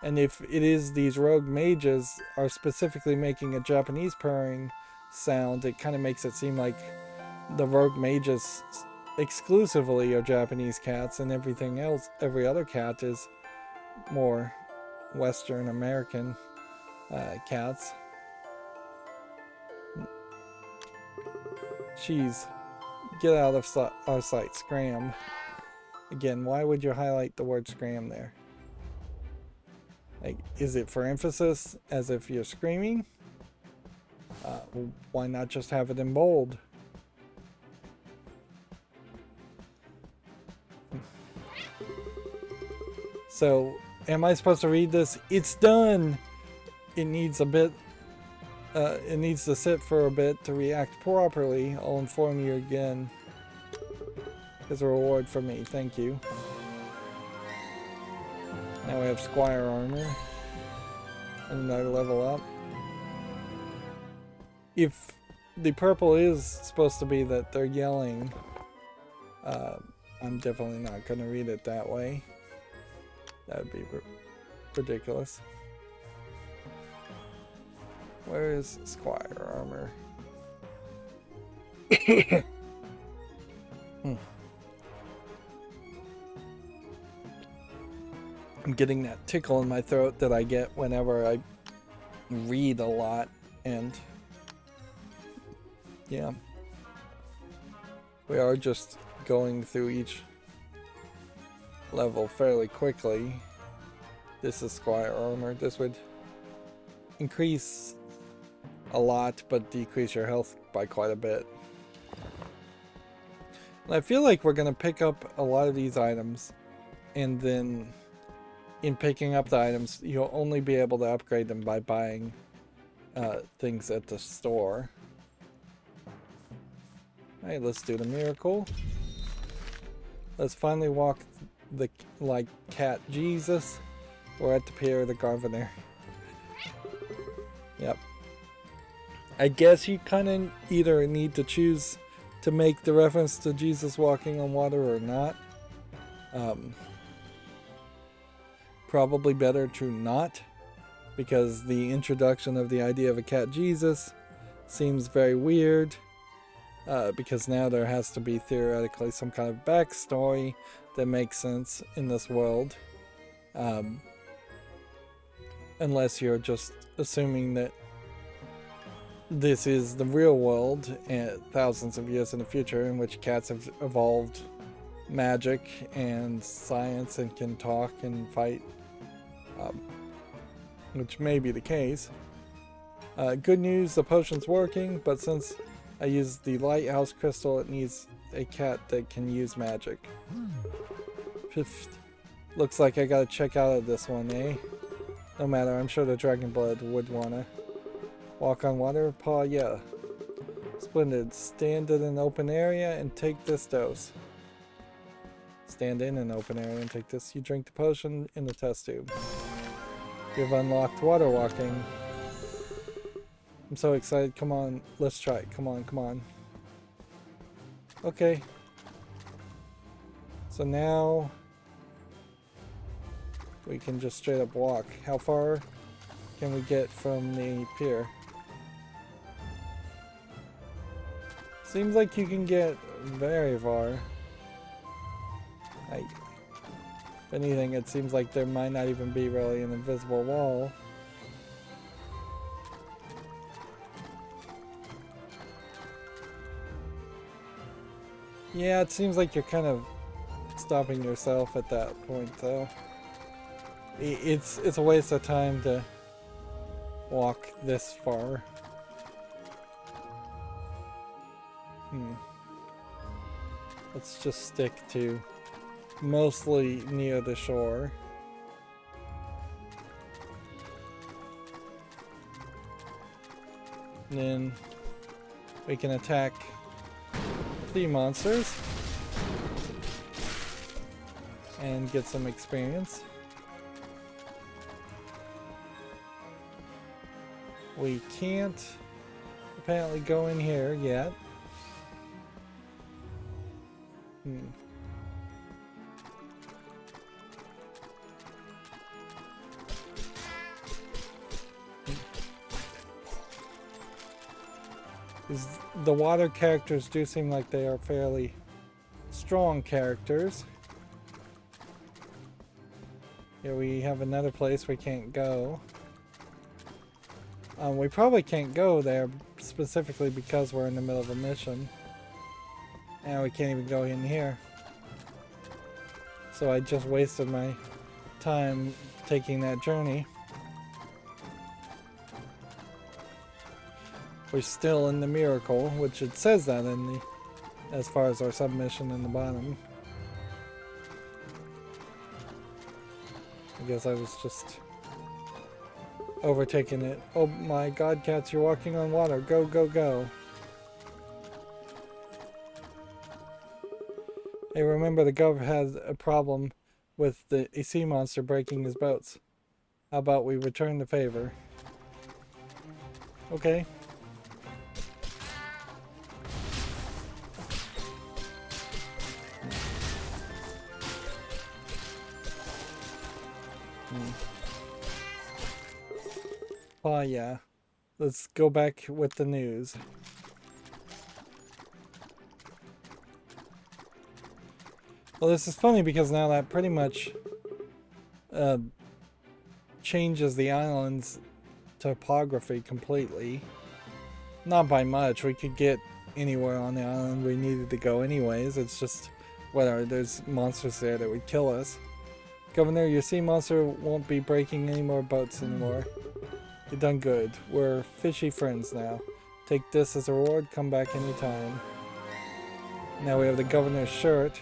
And if it is these rogue mages are specifically making a Japanese purring sound, it kind of makes it seem like the rogue mages exclusively are Japanese cats and everything else, every other cat is more Western American cats. Jeez, get out of our sight, scram. Again, why would you highlight the word scram there? Like, is it for emphasis as if you're screaming? Why not just have it in bold? So, am I supposed to read this? It's done! It needs a bit... it needs to sit for a bit to react properly. I'll inform you again. As a reward for me. Thank you. Now we have Squire armor. And another level up. If the purple is supposed to be that they're yelling, I'm definitely not going to read it that way. That would be ridiculous. Where is Squire armor? I'm getting that tickle in my throat that I get whenever I read a lot, and yeah, we are just going through each level fairly quickly. This is Squire armor. This would increase a lot but decrease your health by quite a bit. And I feel like we're going to pick up a lot of these items, and then in picking up the items you'll only be able to upgrade them by buying things at the store. Alright, let's do the miracle. Let's finally walk the cat Jesus. We're at the Pier of the Governor. Yep. I guess you kind of either need to choose to make the reference to Jesus walking on water or not. Probably better to not, because the introduction of the idea of a cat Jesus seems very weird. Because now there has to be theoretically some kind of backstory that makes sense in this world. Unless you're just assuming that this is the real world and thousands of years in the future, in which cats have evolved magic and science and can talk and fight, which may be the case. Good news, the potion's working, but since I used the lighthouse crystal, it needs a cat that can use magic. Looks like I gotta check out of this one, eh? No matter, I'm sure the dragon blood would wanna walk on water. Paw, yeah. Splendid. Stand in an open area and take this dose. Stand in an open area and take this. You drink the potion in the test tube. You've unlocked water walking. I'm so excited. Come on, let's try it. Come on, come on. Okay. So now we can just straight up walk. How far can we get from the pier? Seems like you can get very far. If anything, it seems like there might not even be really an invisible wall. Yeah, it seems like you're kind of stopping yourself at that point, though. It's a waste of time to walk this far. Let's just stick to mostly near the shore. And then we can attack the monsters and get some experience. We can't apparently go in here yet. The water characters do seem like they are fairly strong characters. Here we have another place we can't go. We probably can't go there specifically because we're in the middle of a mission. And we can't even go in here. So I just wasted my time taking that journey. We're still in the miracle, which it says that in the, as far as our submission in the bottom. I guess I was just overtaking it. Oh my god, cats, you're walking on water. Go, go, go. Hey, remember the Gov had a problem with a sea monster breaking his boats. How about we return the favor? Okay. Oh yeah. Let's go back with the news. Well, this is funny because now that pretty much changes the island's topography completely. Not by much. We could get anywhere on the island we needed to go anyways. It's just whether there's monsters there that would kill us. Governor, your sea monster won't be breaking any more boats anymore. You've done good. We're fishy friends now. Take this as a reward. Come back anytime. Now we have the governor's shirt,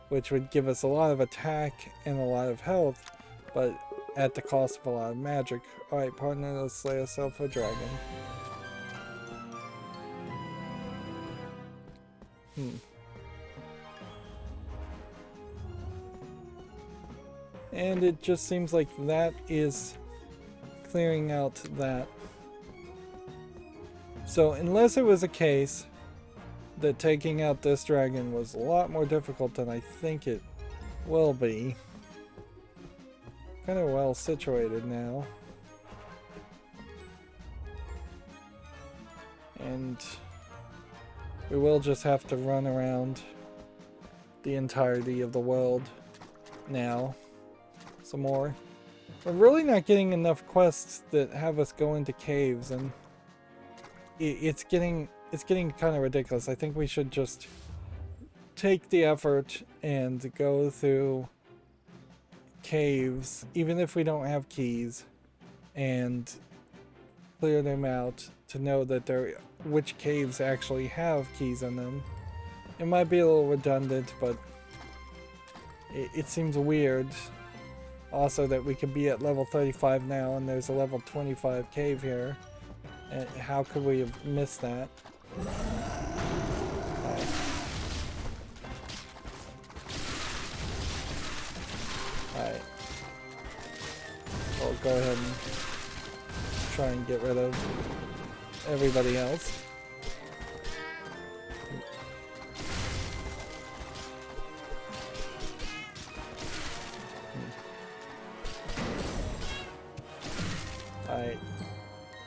which would give us a lot of attack and a lot of health, but at the cost of a lot of magic. Alright, partner, let's slay ourselves a dragon. And it just seems like that is clearing out that. So unless it was a case that taking out this dragon was a lot more difficult than I think it will be. Kind of well situated now. And we will just have to run around the entirety of the world now. Some more. We're really not getting enough quests that have us go into caves, and it's getting kind of ridiculous. I think we should just take the effort and go through caves, even if we don't have keys, and clear them out to know that which caves actually have keys in them. It might be a little redundant, but it seems weird. Also that we could be at level 35 now and there's a level 25 cave here. And how could we have missed that? Alright. We'll go ahead and try and get rid of everybody else.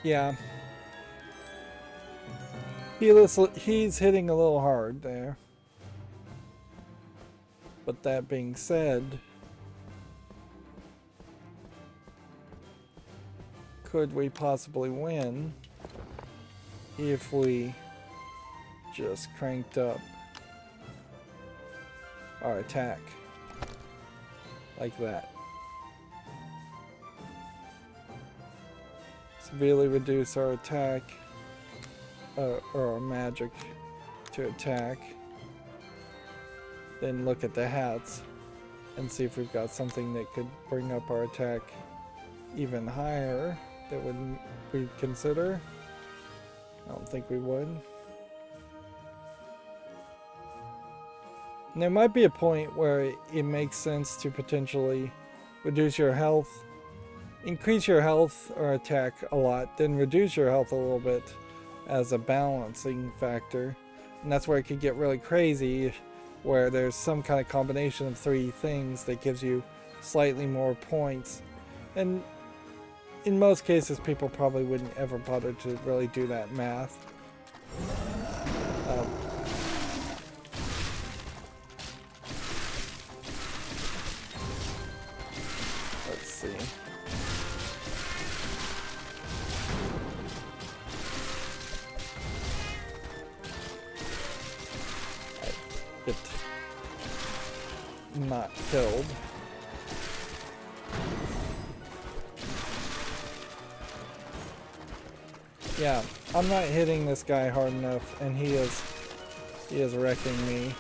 Yeah. He's hitting a little hard there. But that being said, could we possibly win if we just cranked up our attack like that? Severely reduce our attack or our magic to attack. Then look at the hats and see if we've got something that could bring up our attack even higher that we'd consider. I don't think we would. And there might be a point where it makes sense to potentially reduce your health, increase your health or attack a lot, then reduce your health a little bit as a balancing factor. And that's where it could get really crazy, where there's some kind of combination of three things that gives you slightly more points. And in most cases, people probably wouldn't ever bother to really do that math. Let's see. Not killed. Yeah, I'm not hitting this guy hard enough, and he is wrecking me.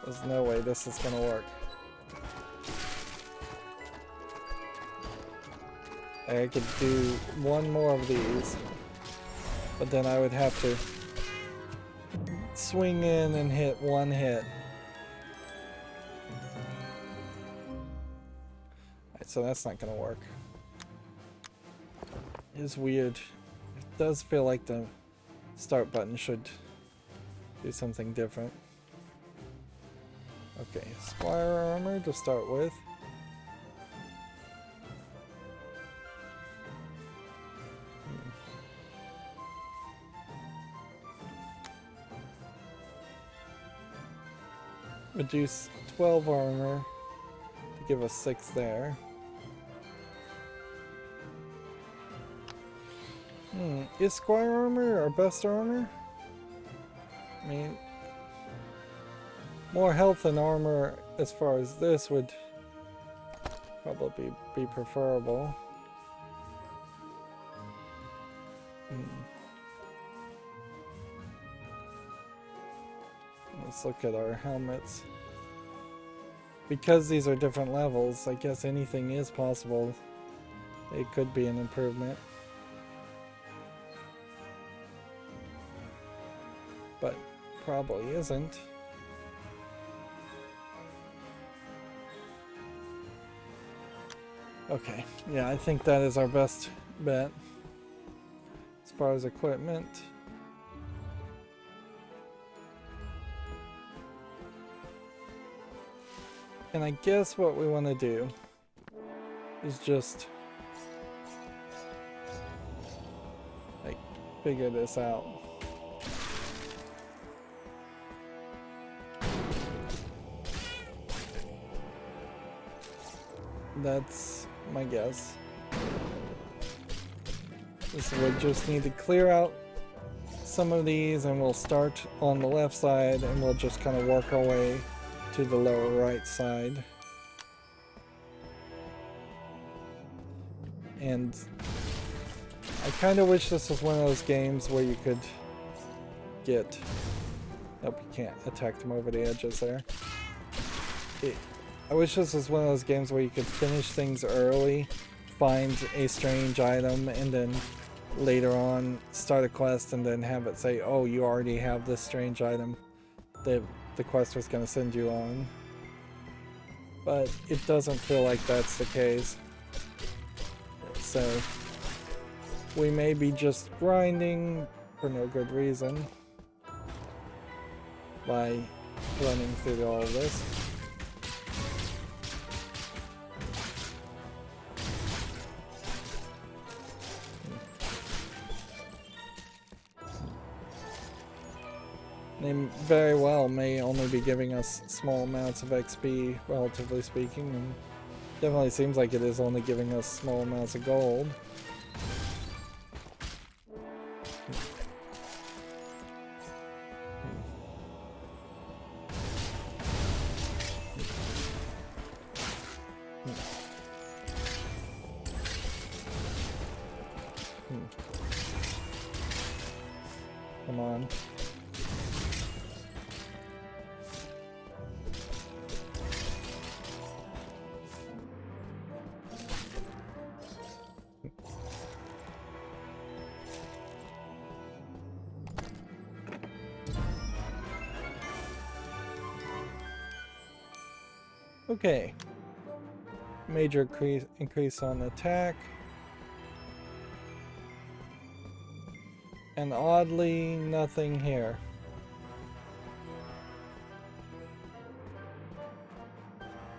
There's no way this is gonna work. I could do one more of these, but then I would have to swing in and hit one hit. Alright, so that's not gonna work. It's weird. It does feel like the start button should do something different. Okay, Squire armor to start with. Reduce 12 armor to give us 6 there. Is Squire armor our best armor? I mean, more health and armor as far as this would probably be preferable. Let's look at our helmets. Because these are different levels, I guess anything is possible. It could be an improvement. But probably isn't. Okay, yeah, I think that is our best bet as far as equipment. And I guess what we want to do is just like figure this out. That's my guess. We'll just need to clear out some of these and we'll start on the left side and we'll just kind of work our way to the lower right side. And I kind of wish this was one of those games where you could get... Nope, you can't attack them over the edges there. I wish this was one of those games where you could finish things early, find a strange item, and then later on start a quest and then have it say, oh, you already have this strange item that the quest was going to send you on. But it doesn't feel like that's the case. So we may be just grinding for no good reason by running through all of this. They very well may only be giving us small amounts of XP, relatively speaking, and definitely seems like it is only giving us small amounts of gold. Come on. Okay. Major increase on attack. And oddly, nothing here.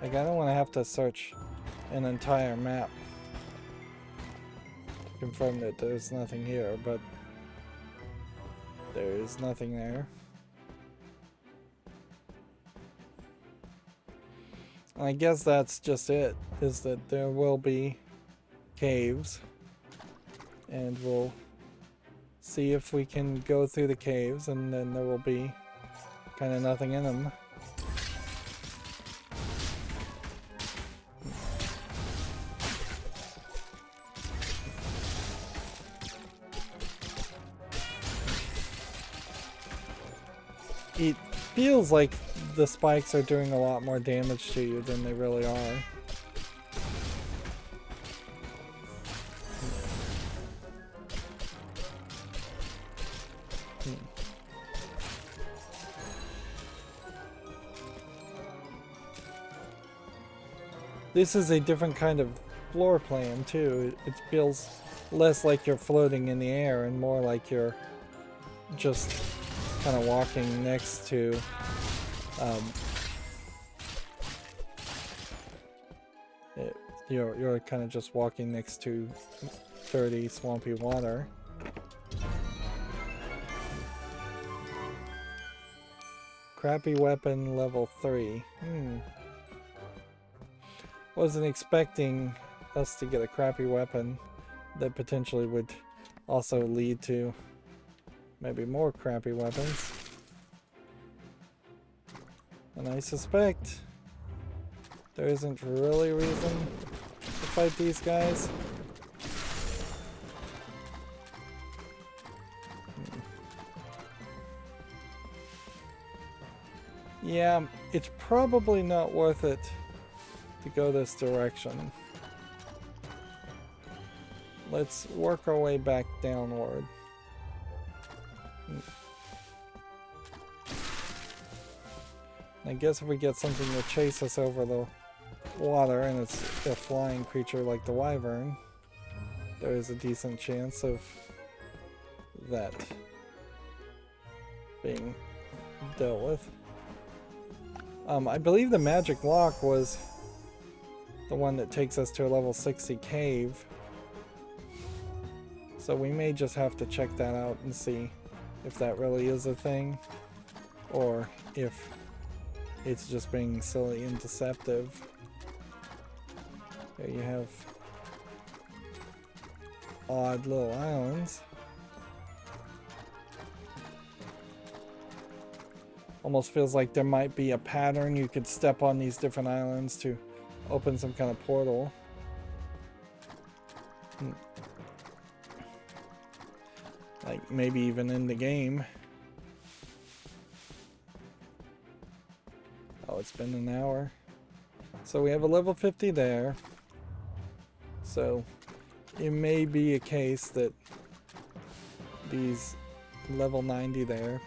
Like, I don't want to have to search an entire map to confirm that there's nothing here, but there is nothing there. I guess that's just it, is that there will be caves, and we'll see if we can go through the caves, and then there will be kind of nothing in them. feels like the spikes are doing a lot more damage to you than they really are. This is a different kind of floor plan too. It feels less like you're floating in the air and more like you're just kind of walking next to you're kind of just walking next to dirty, swampy water. Crappy weapon level 3. Wasn't expecting us to get a crappy weapon that potentially would also lead to maybe more crappy weapons. And I suspect there isn't really a reason to fight these guys. Yeah, it's probably not worth it to go this direction. Let's work our way back downward. I guess if we get something to chase us over the water and it's a flying creature like the wyvern, there is a decent chance of that being dealt with. I believe the magic lock was the one that takes us to a level 60 cave. So we may just have to check that out and see if that really is a thing, or if it's just being silly and deceptive. There you have odd little islands. Almost feels like there might be a pattern. You could step on these different islands to open some kind of portal. Like maybe even in the game. Oh, it's been an hour. So we have a level 50 there. So it may be a case that these level 90 there.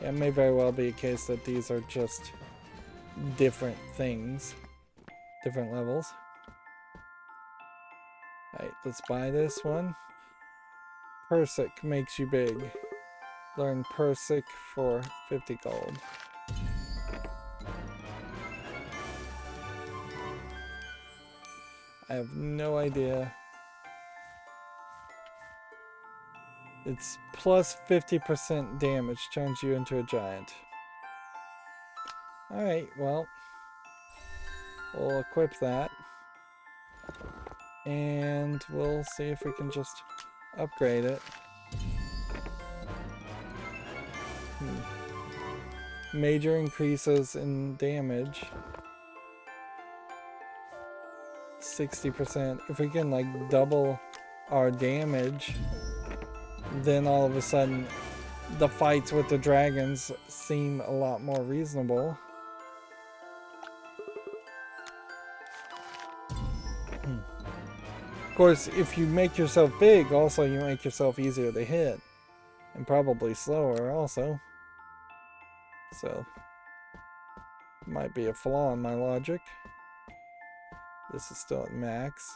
It may very well be a case that these are just different things. Different levels. Alright, let's buy this one. Purrsuit makes you big. Learn Purrsuit for 50 gold. I have no idea. It's plus 50% damage, turns you into a giant. Alright, well, we'll equip that. And we'll see if we can just upgrade it. Major increases in damage. 60%. If we can like double our damage, then all of a sudden the fights with the dragons seem a lot more reasonable. Of course, if you make yourself big, also you make yourself easier to hit. And probably slower also. So, might be a flaw in my logic. This is still at max.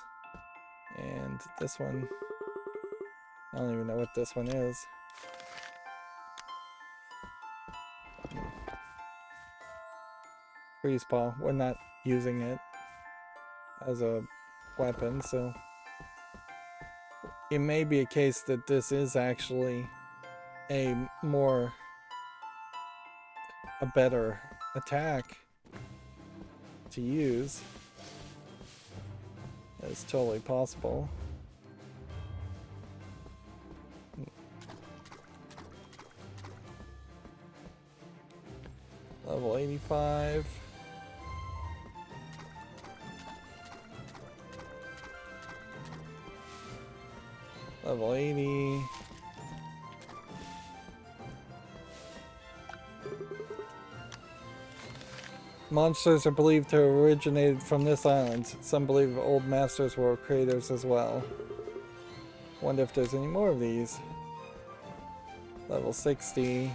And this one, I don't even know what this one is. Freeze Paw, we're not using it as a weapon, so it may be a case that this is actually a better attack to use. It's totally possible. Level 85. Level 80. Monsters are believed to have originated from this island. Some believe old masters were creators as well. Wonder if there's any more of these. Level 60.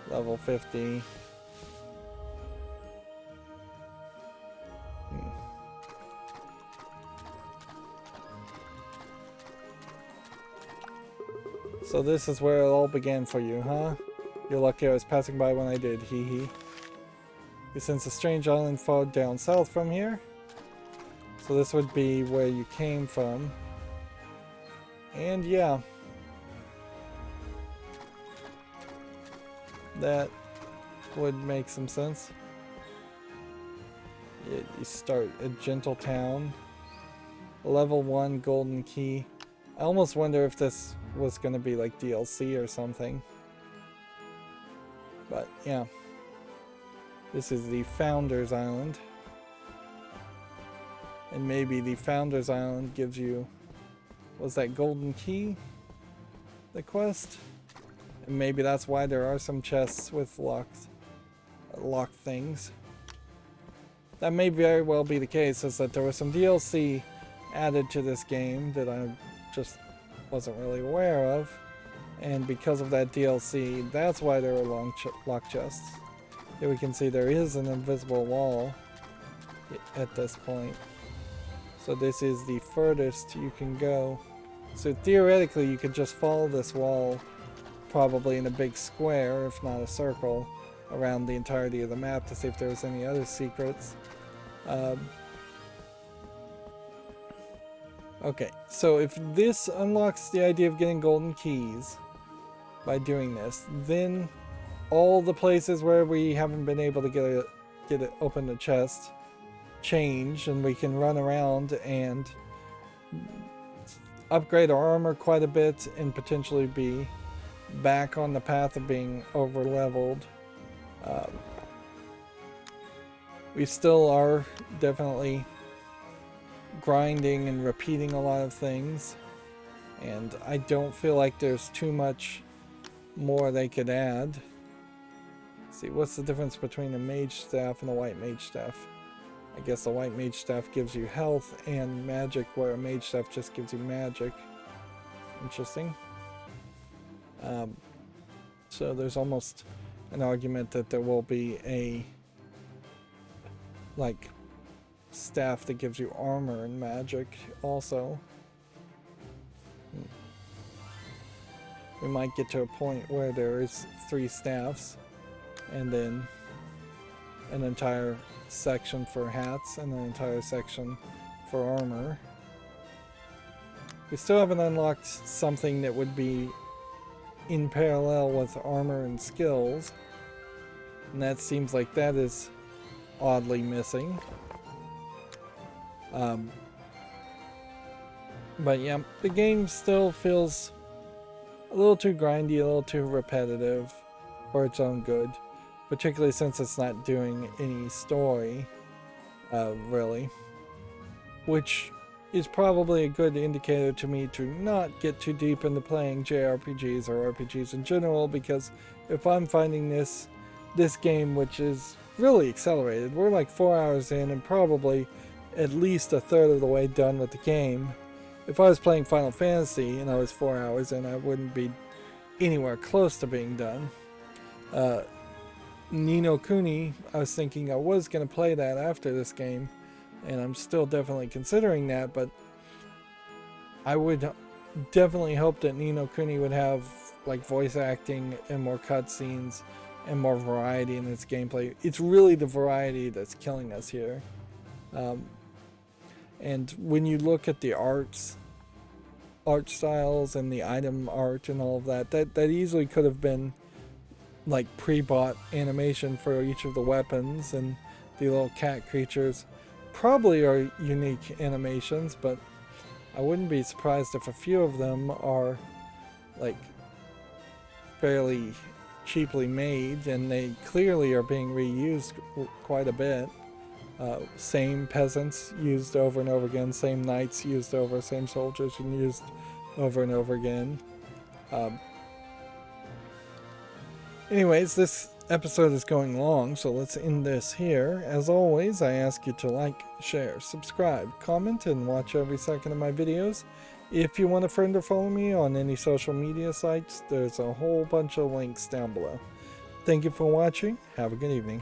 Level 50. So this is where it all began for you, huh? You're lucky I was passing by when I did, hee hee. You sense a strange island far down south from here? So this would be where you came from. And yeah. That would make some sense. You start a gentle town. Level 1 golden key. I almost wonder if this was going to be like DLC or something. But yeah. This is the Founders Island. And maybe the Founders Island gives you... Was that golden key? The quest? And maybe that's why there are some chests with locked things. That may very well be the case, is that there was some DLC added to this game that I just wasn't really aware of. And because of that DLC, that's why there were locked chests. Here we can see there is an invisible wall at this point. So this is the furthest you can go. So theoretically you could just follow this wall probably in a big square, if not a circle, around the entirety of the map to see if there's any other secrets. Okay, so if this unlocks the idea of getting golden keys by doing this, then all the places where we haven't been able to get it open the chest change, and we can run around and upgrade our armor quite a bit and potentially be back on the path of being over leveled. We still are definitely grinding and repeating a lot of things, and I don't feel like there's too much more they could add. Let's see, what's the difference between a mage staff and a white mage staff? I guess the white mage staff gives you health and magic, where a mage staff just gives you magic. Interesting. So there's almost an argument that there will be a like staff that gives you armor and magic also. We might get to a point where there is 3 staffs and then an entire section for hats and an entire section for armor. We still haven't unlocked something that would be in parallel with armor and skills, and that seems like that is oddly missing. But yeah, the game still feels a little too grindy, a little too repetitive for its own good, particularly since it's not doing any story, really, which is probably a good indicator to me to not get too deep into playing JRPGs or RPGs in general, because if I'm finding this game, which is really accelerated, we're like 4 hours in and probably at least a third of the way done with the game. If I was playing Final Fantasy and I was 4 hours in, I wouldn't be anywhere close to being done. Ni no Kuni, I was thinking I was going to play that after this game, and I'm still definitely considering that, but I would definitely hope that Ni no Kuni would have like voice acting and more cutscenes and more variety in its gameplay. It's really the variety that's killing us here. And when you look at the art styles and the item art and all of that easily could have been like pre-bought animation for each of the weapons, and the little cat creatures probably are unique animations, but I wouldn't be surprised if a few of them are like fairly cheaply made, and they clearly are being reused quite a bit. Same peasants used over and over again, same knights used over, same soldiers used over and over again. Anyways, this episode is going long, so let's end this here. As always, I ask you to like, share, subscribe, comment, and watch every second of my videos. If you want a friend or follow me on any social media sites, there's a whole bunch of links down below. Thank you for watching. Have a good evening.